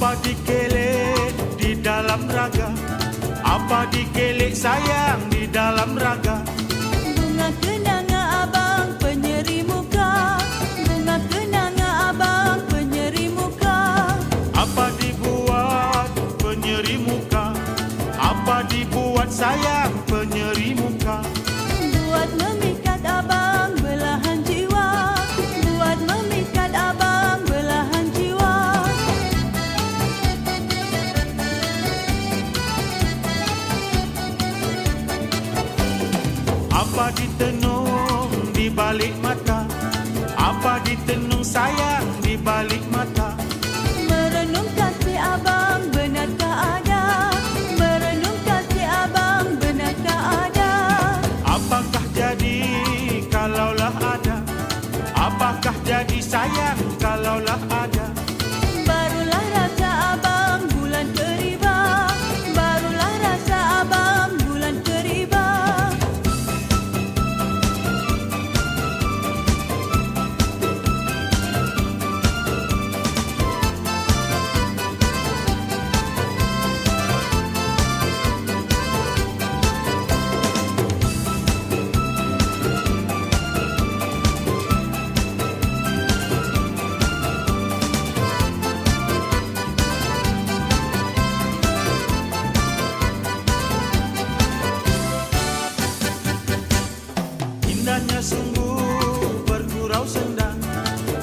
Apa dikelik di dalam raga? Apa dikelik sayang di dalam raga? Bunga kenanga abang penyeri muka, bunga kenanga abang penyeri muka. Apa dibuat penyeri muka? Apa dibuat sayang penyeri muka? Buat memikat abang belahan jiwa, buat memikat abang belahan jiwa. Apa ditenung di balik mata? Apa ditenung sayang di balik mata? Merenung kasih abang benarkah ada? Merenung kasih abang benarkah ada? Apakah jadi kalaulah ada? Apakah jadi sayang kalaulah ada? Barulah rasa abang bulan keriba, barulah rasa abang bulan keriba. Indahnya sungguh bergurau senda,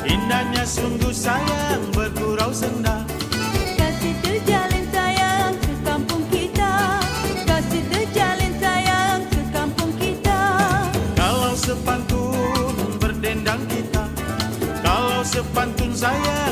indahnya sungguh sayang bergurau senda. Kasih terjalin sayang ke kampung kita, kasih terjalin sayang ke kampung kita. Kalau sepantun berdendang kita, kalau sepantun sayang